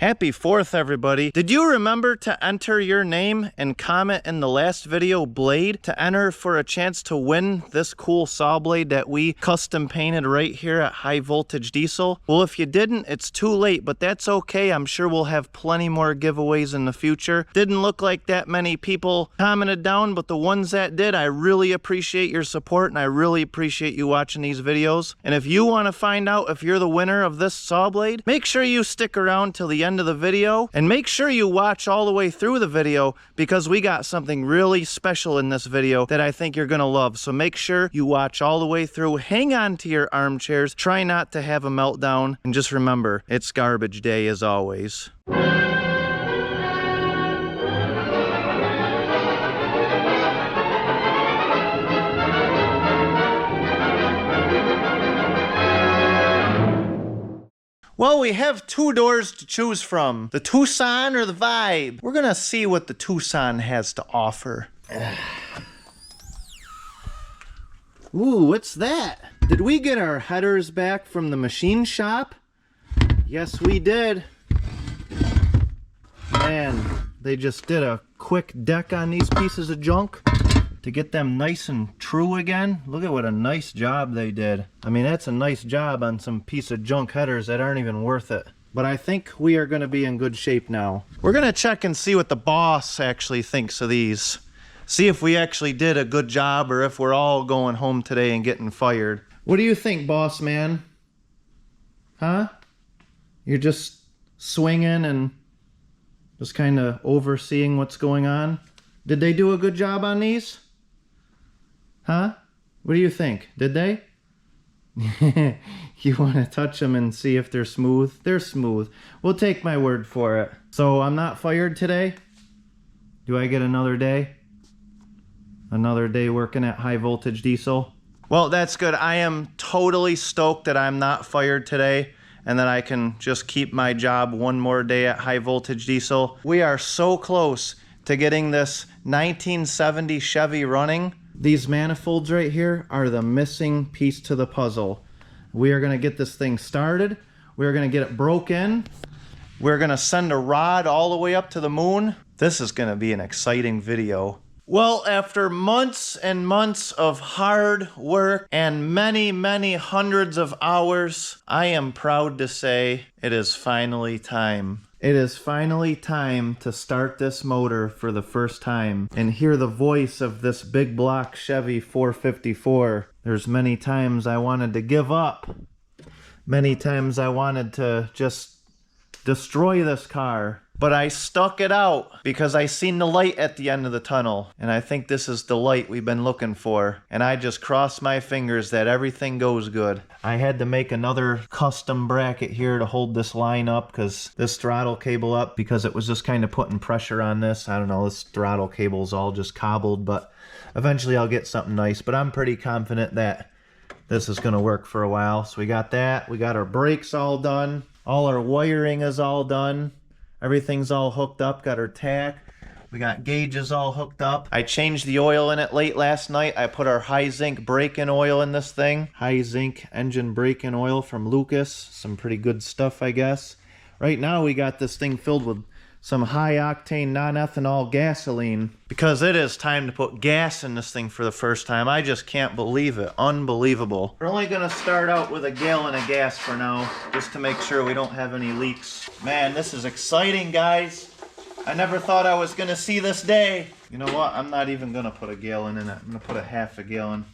Happy 4th, everybody. Did you remember to enter your name and comment in the last video, Blade, to enter for a chance to win this cool saw blade that we custom painted right here at High Voltage Diesel? Well, if you didn't, it's too late, but that's okay. I'm sure we'll have plenty more giveaways in the future. Didn't look like that many people commented down, but the ones that did, I really appreciate your support, and I really appreciate you watching these videos. And if you want to find out if you're the winner of this saw blade, make sure you stick around till the end of the video, and make sure you watch all the way through the video, because we got something really special in this video that I think you're gonna love. So make sure you watch all the way through, hang on to your armchairs, try not to have a meltdown, and just remember, it's garbage day as always. Well, we have two doors to choose from, the Tucson or the Vibe. We're gonna see what the Tucson has to offer. Ooh, what's that? Did we get our headers back from the machine shop? Yes, we did. Man, they just did a quick deck on these pieces of junk to get them nice and true again. Look at what a nice job they did. I mean, that's a nice job on some piece of junk headers that aren't even worth it. But I think we are gonna be in good shape now. We're gonna check and see what the boss actually thinks of these. See if we actually did a good job, or if we're all going home today and getting fired. What do you think, boss man? Huh? You're just swinging and just kind of overseeing what's going on? Did they do a good job on these? Huh? What do you think? Did they? You want to touch them and see if they're smooth? They're smooth. We'll take my word for it. So I'm not fired today? Do I get another day? Another day working at High Voltage Diesel? Well, that's good. I am totally stoked that I'm not fired today, and that I can just keep my job one more day at High Voltage Diesel. We are so close to getting this 1970 Chevy running. These manifolds right here are the missing piece to the puzzle. We are gonna get this thing started. We're gonna get it broke in. We're gonna send a rod all the way up to the moon. This is gonna be an exciting video. Well, after months and months of hard work and many, many hundreds of hours, I am proud to say it is finally time. It is finally time to start this motor for the first time and hear the voice of this big block Chevy 454. There's many times I wanted to give up. Many times I wanted to just destroy this car. But I stuck it out because I seen the light at the end of the tunnel. And I think this is the light we've been looking for. And I just crossed my fingers that everything goes good. I had to make another custom bracket here to hold this line up, because this throttle cable up, because it was just kind of putting pressure on this. I don't know, this throttle cable's all just cobbled, but eventually I'll get something nice. But I'm pretty confident that this is gonna work for a while. So we got that. We got our brakes all done. All our wiring is all done. Everything's all hooked up, got our tack. We got gauges all hooked up. I changed the oil in it late last night. I put our high zinc brake-in oil in this thing. High zinc engine brake-in oil from Lucas. Some pretty good stuff, I guess. Right now we got this thing filled with some high-octane non-ethanol gasoline, because it is time to put gas in this thing for the first time. I just can't believe it. Unbelievable. We're only gonna start out with a gallon of gas for now, just to make sure we don't have any leaks. Man, this is exciting, guys. I never thought I was gonna see this day. You know what? I'm not even gonna put a gallon in it. I'm gonna put a half a gallon.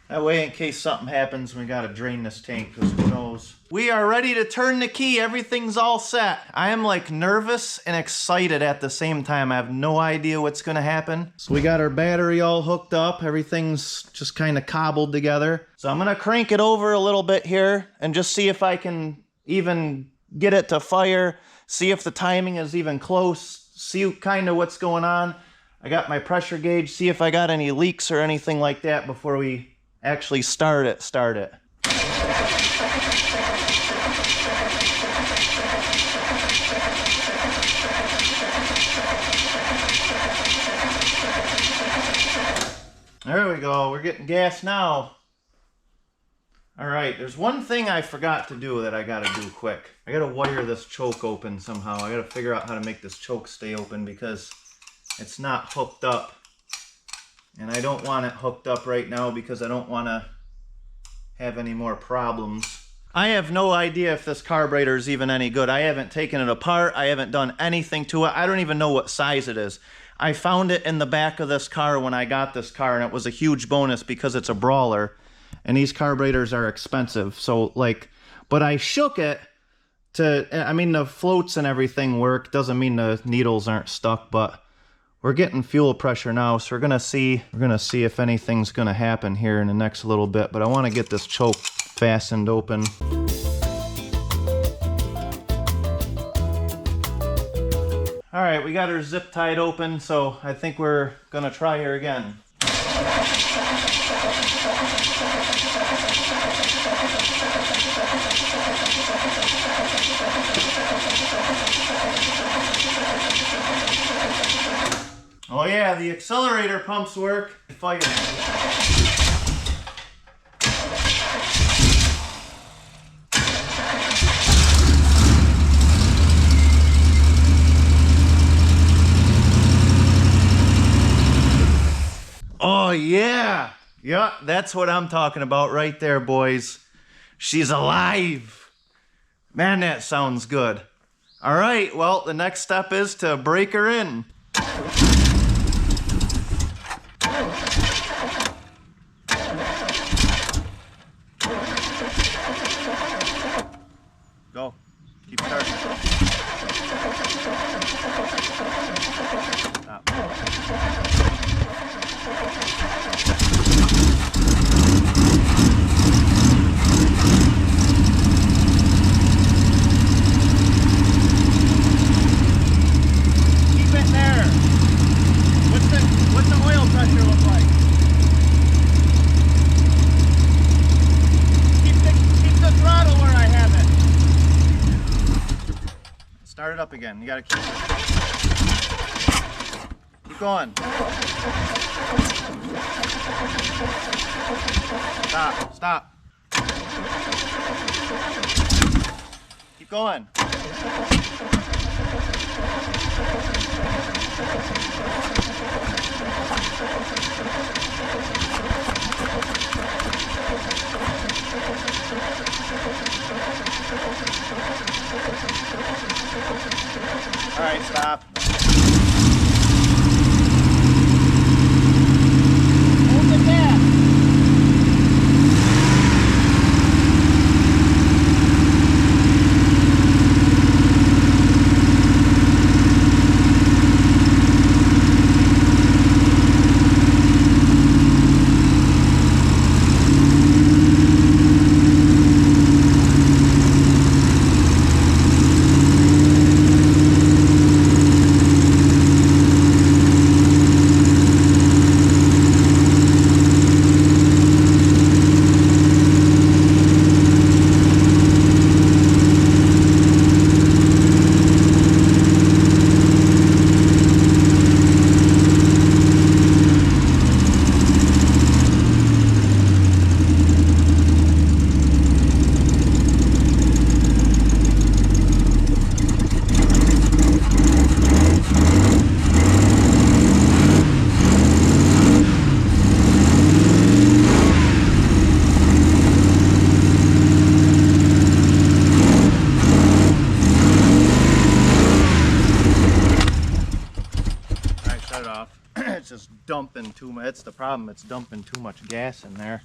That way, in case something happens, we gotta drain this tank, because who knows. We are ready to turn the key. Everything's all set. I am like nervous and excited at the same time. I have no idea what's gonna happen. So we got our battery all hooked up. Everything's just kind of cobbled together. So I'm gonna crank it over a little bit here and just see if I can even get it to fire. See if the timing is even close. See kind of what's going on. I got my pressure gauge. See if I got any leaks or anything like that before we actually start it. There we go. We're getting gas now. All right, there's one thing I forgot to do that I gotta do quick. I gotta wire this choke open somehow. I gotta figure out how to make this choke stay open because it's not hooked up. And I don't want it hooked up right now because I don't want to have any more problems. I have no idea if this carburetor is even any good. I haven't taken it apart. I haven't done anything to it. I don't even know what size it is. I found it in the back of this car when I got this car, and it was a huge bonus because it's a brawler. And these carburetors are expensive. So, like, but I shook it to, I mean, the floats and everything work. Doesn't mean the needles aren't stuck, but we're getting fuel pressure now, so we're gonna see if anything's gonna happen here in the next little bit, but I wanna get this choke fastened open. All right, we got her zip tied open, so I think we're gonna try her again. Oh yeah, the accelerator pumps work. Fire. Oh yeah. Yeah, that's what I'm talking about right there, boys. She's alive. Man, that sounds good. All right, well, the next step is to break her in. Go. Keep starting. Stop. Keep it there. What's the oil pressure look like? Keep the throttle where I have it. Start it up again. You gotta keep going. Stop. Keep going. All right, stop. Hold it back. It's just dumping too much. That's the problem. It's dumping too much gas in there.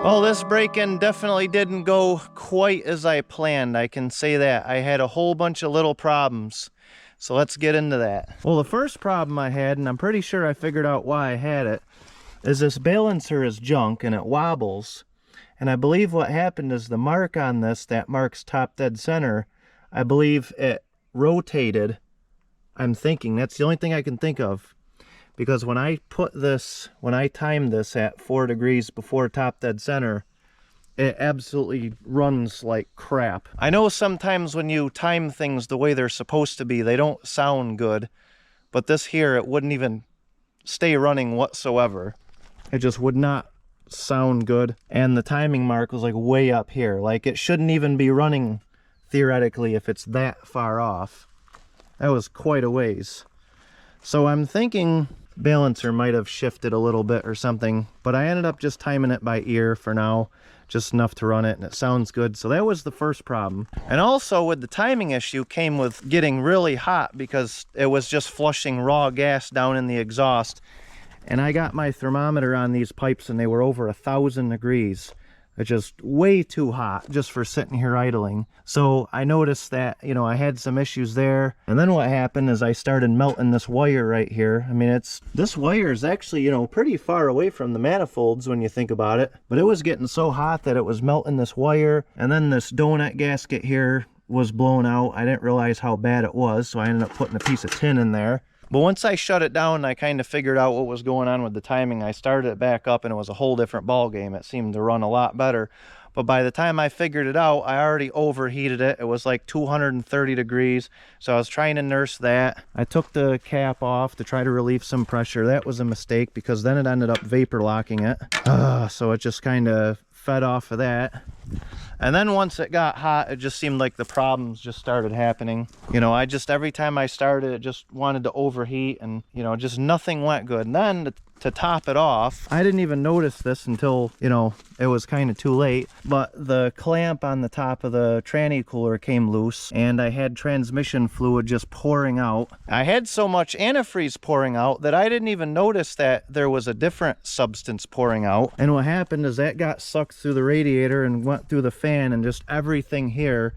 Well, this break-in definitely didn't go quite as I planned. I can say that. I had a whole bunch of little problems. So let's get into that. Well, the first problem I had, and I'm pretty sure I figured out why I had it, is this balancer is junk and it wobbles. And I believe what happened is the mark on this, that marks top dead center, I believe it rotated. I'm thinking, that's the only thing I can think of. Because when I timed this at 4 degrees before top dead center, it absolutely runs like crap. I know sometimes when you time things the way they're supposed to be, they don't sound good. But this here, it wouldn't even stay running whatsoever. It just would not sound good. And the timing mark was like way up here. Like it shouldn't even be running theoretically if it's that far off. That was quite a ways. So I'm thinking balancer might have shifted a little bit or something, but I ended up just timing it by ear for now, just enough to run it, and it sounds good. So that was the first problem. And also with the timing issue came with getting really hot because it was just flushing raw gas down in the exhaust. And I got my thermometer on these pipes and they were over 1,000 degrees. It's just way too hot just for sitting here idling. So I noticed that, you know, I had some issues there. And then what happened is I started melting this wire right here. I mean, this wire is actually, you know, pretty far away from the manifolds when you think about it. But it was getting so hot that it was melting this wire. And then this donut gasket here was blown out. I didn't realize how bad it was, so I ended up putting a piece of tin in there. But once I shut it down and I kind of figured out what was going on with the timing, I started it back up and it was a whole different ball game. It seemed to run a lot better. But by the time I figured it out, I already overheated it. It was like 230 degrees. So I was trying to nurse that. I took the cap off to try to relieve some pressure. That was a mistake because then it ended up vapor locking it. So it just kind of fed off of that. And then once it got hot, it just seemed like the problems just started happening. You know, every time I started, it just wanted to overheat and, you know, just nothing went good. And then to top it off, I didn't even notice this until, you know, it was kind of too late, but the clamp on the top of the tranny cooler came loose and I had transmission fluid just pouring out. I had so much antifreeze pouring out that I didn't even notice that there was a different substance pouring out. And what happened is that got sucked through the radiator and went through the fan, and just everything here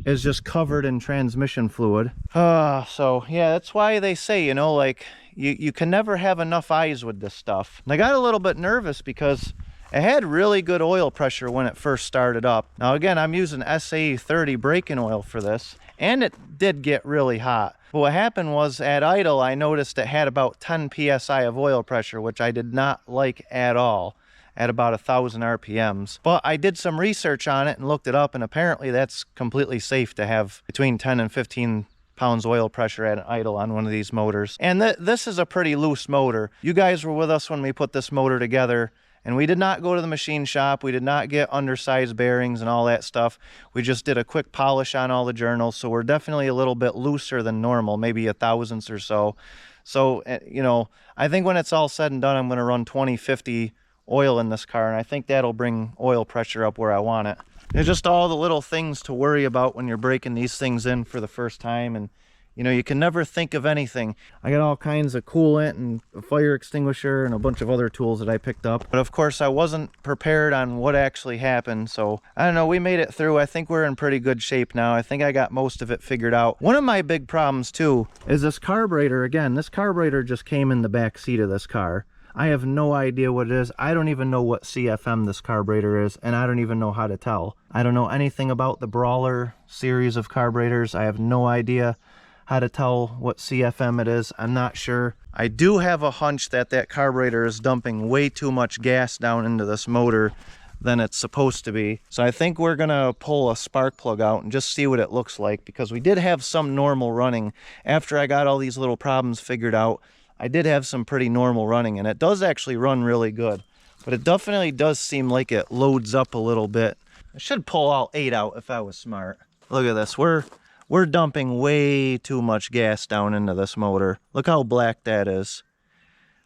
is just covered in transmission fluid. So yeah, that's why they say, you know, like you can never have enough eyes with this stuff. And I got a little bit nervous because it had really good oil pressure when it first started up. Now again, I'm using SAE 30 braking oil for this, and it did get really hot. But what happened was at idle, I noticed it had about 10 psi of oil pressure, which I did not like at all, at about 1,000 RPMs. But I did some research on it and looked it up, and apparently that's completely safe to have between 10 and 15 pounds oil pressure at an idle on one of these motors. And this is a pretty loose motor. You guys were with us when we put this motor together, and we did not go to the machine shop. We did not get undersized bearings and all that stuff. We just did a quick polish on all the journals, so we're definitely a little bit looser than normal, maybe a thousandth or so. So, you know, I think when it's all said and done, I'm going to run 2050 oil in this car, and I think that'll bring oil pressure up where I want it. There's just all the little things to worry about when you're breaking these things in for the first time, and you know, you can never think of anything. I got all kinds of coolant and a fire extinguisher and a bunch of other tools that I picked up, but of course I wasn't prepared on what actually happened. So I don't know, we made it through. I think we're in pretty good shape now. I think I got most of it figured out. One of my big problems too is this carburetor. Again, this carburetor just came in the back seat of this car. I have no idea what it is. I don't even know what CFM this carburetor is, and I don't even know how to tell. I don't know anything about the Brawler series of carburetors. I have no idea how to tell what CFM it is. I'm not sure. I do have a hunch that that carburetor is dumping way too much gas down into this motor than it's supposed to be. So I think we're gonna pull a spark plug out and just see what it looks like, because we did have some normal running. After I got all these little problems figured out, I did have some pretty normal running, and it does actually run really good. But it definitely does seem like it loads up a little bit. I should pull all 8 out if I was smart. Look at this. We're dumping way too much gas down into this motor. Look how black that is.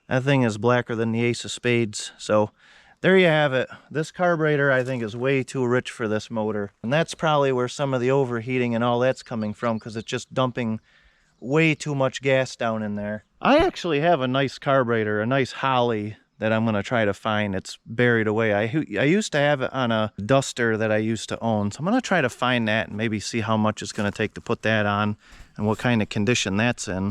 That thing is blacker than the ace of spades. So there you have it. This carburetor, I think, is way too rich for this motor. And that's probably where some of the overheating and all that's coming from, because it's just dumping way too much gas down in there. I actually have a nice carburetor, a nice Holly that I'm going to try to find. It's buried away. I used to have it on a duster that I used to own. So I'm going to try to find that and maybe see how much it's going to take to put that on and what kind of condition that's in.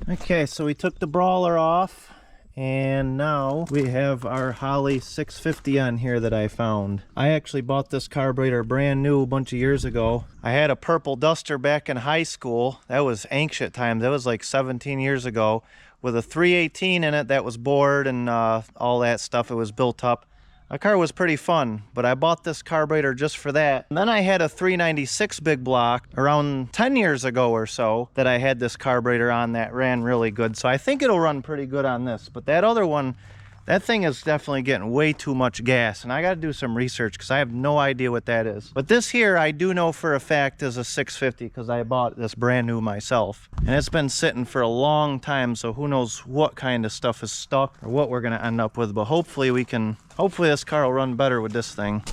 Okay, so we took the brawler off. And now we have our Holley 650 on here that I found. I actually bought this carburetor brand new a bunch of years ago. I had a purple Duster back in high school. That was ancient times. That was like 17 years ago. With a 318 in it that was bored and all that stuff. It was built up. My car was pretty fun, but I bought this carburetor just for that. And then I had a 396 big block around 10 years ago or so that I had this carburetor on that ran really good. So I think it'll run pretty good on this. But that other one, that thing is definitely getting way too much gas. And I got to do some research because I have no idea what that is. But this here I do know for a fact is a 650 because I bought this brand new myself. And it's been sitting for a long time, so who knows what kind of stuff is stuck or what we're going to end up with. But hopefully this car will run better with this thing.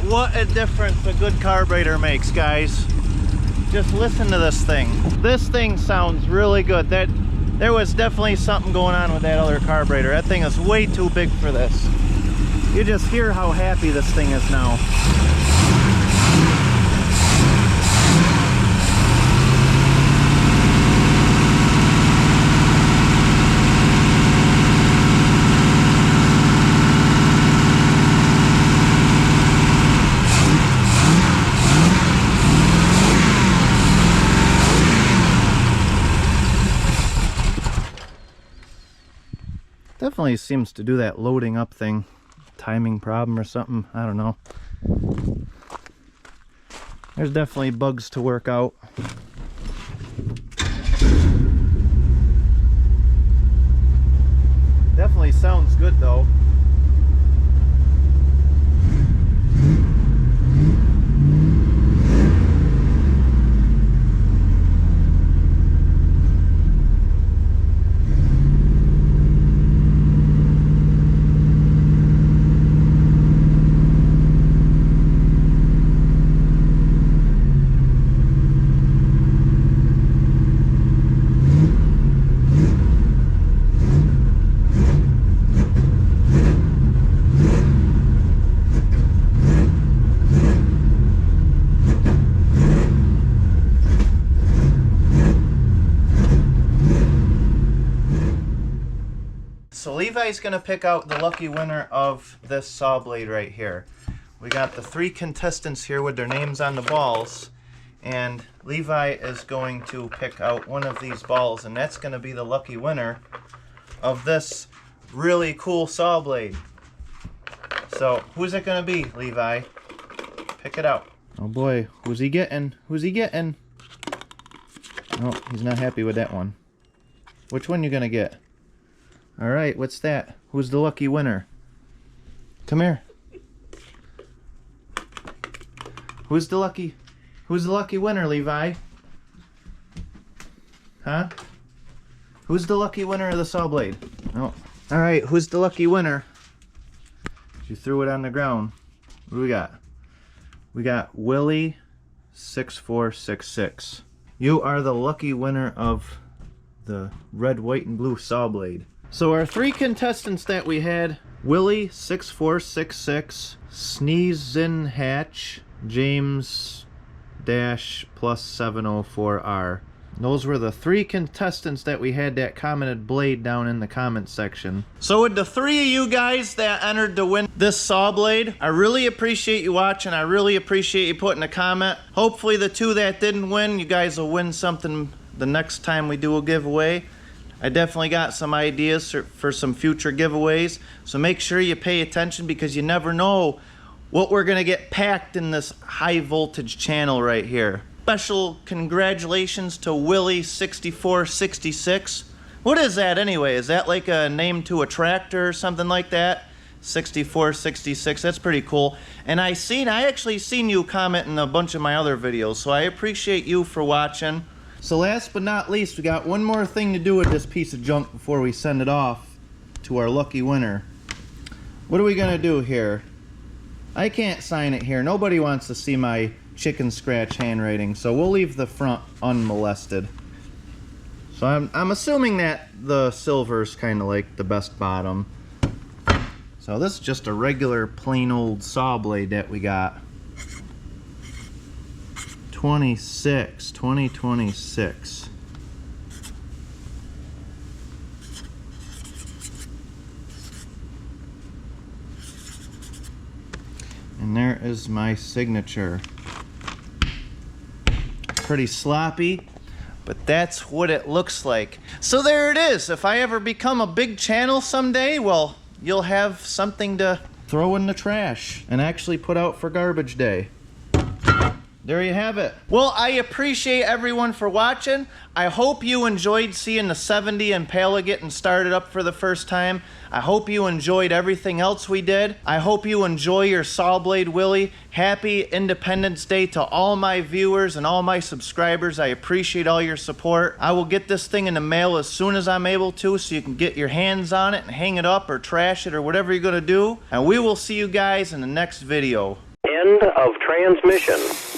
What a difference a good carburetor makes, guys. Just listen to this thing. This thing sounds really good. There was definitely something going on with that other carburetor. That thing is way too big for this. You just hear how happy this thing is now. Definitely seems to do that loading up thing. Timing problem or something. I don't know. There's definitely bugs to work out. Definitely sounds good though. So Levi's gonna pick out the lucky winner of this saw blade right here. We got the 3 contestants here with their names on the balls, and Levi is going to pick out one of these balls, and that's gonna be the lucky winner of this really cool saw blade. So who's it gonna be, Levi? Pick it out. Oh boy, who's he getting? Who's he getting? Oh, he's not happy with that one. Which one you gonna get? All right, what's that? Who's the lucky winner? Come here. Who's the lucky winner, Levi? Huh? Who's the lucky winner of the saw blade? Oh. All right, who's the lucky winner? You threw it on the ground. What do we got? We got Willie 6466. You are the lucky winner of the red, white, and blue saw blade. So our 3 contestants that we had, Willie 6466, Sneezin Hatch, James Dash plus 704R. Those were the 3 contestants that we had that commented blade down in the comment section. So with the 3 of you guys that entered to win this saw blade, I really appreciate you watching. I really appreciate you putting a comment. Hopefully the 2 that didn't win, you guys will win something the next time we do a giveaway. I definitely got some ideas for some future giveaways. So make sure you pay attention, because you never know what we're gonna get packed in this high voltage channel right here. Special congratulations to Willie6466. What is that anyway? Is that like a name to a tractor or something like that? 6466, that's pretty cool. And I actually seen you comment in a bunch of my other videos, so I appreciate you for watching. So last but not least, we got one more thing to do with this piece of junk before we send it off to our lucky winner. What are we gonna do here? I can't sign it here. Nobody wants to see my chicken scratch handwriting, so we'll leave the front unmolested. So I'm assuming that the silver's kind of like the best bottom. So this is just a regular plain old saw blade that we got. 2026. And there is my signature. Pretty sloppy, but that's what it looks like. So there it is. If I ever become a big channel someday, well, you'll have something to throw in the trash and actually put out for garbage day. There you have it. Well, I appreciate everyone for watching. I hope you enjoyed seeing the 70 Impala getting started up for the first time. I hope you enjoyed everything else we did. I hope you enjoy your saw blade, Willie. Happy Independence Day to all my viewers and all my subscribers. I appreciate all your support. I will get this thing in the mail as soon as I'm able to, so you can get your hands on it and hang it up or trash it or whatever you're gonna do. And we will see you guys in the next video. End of transmission.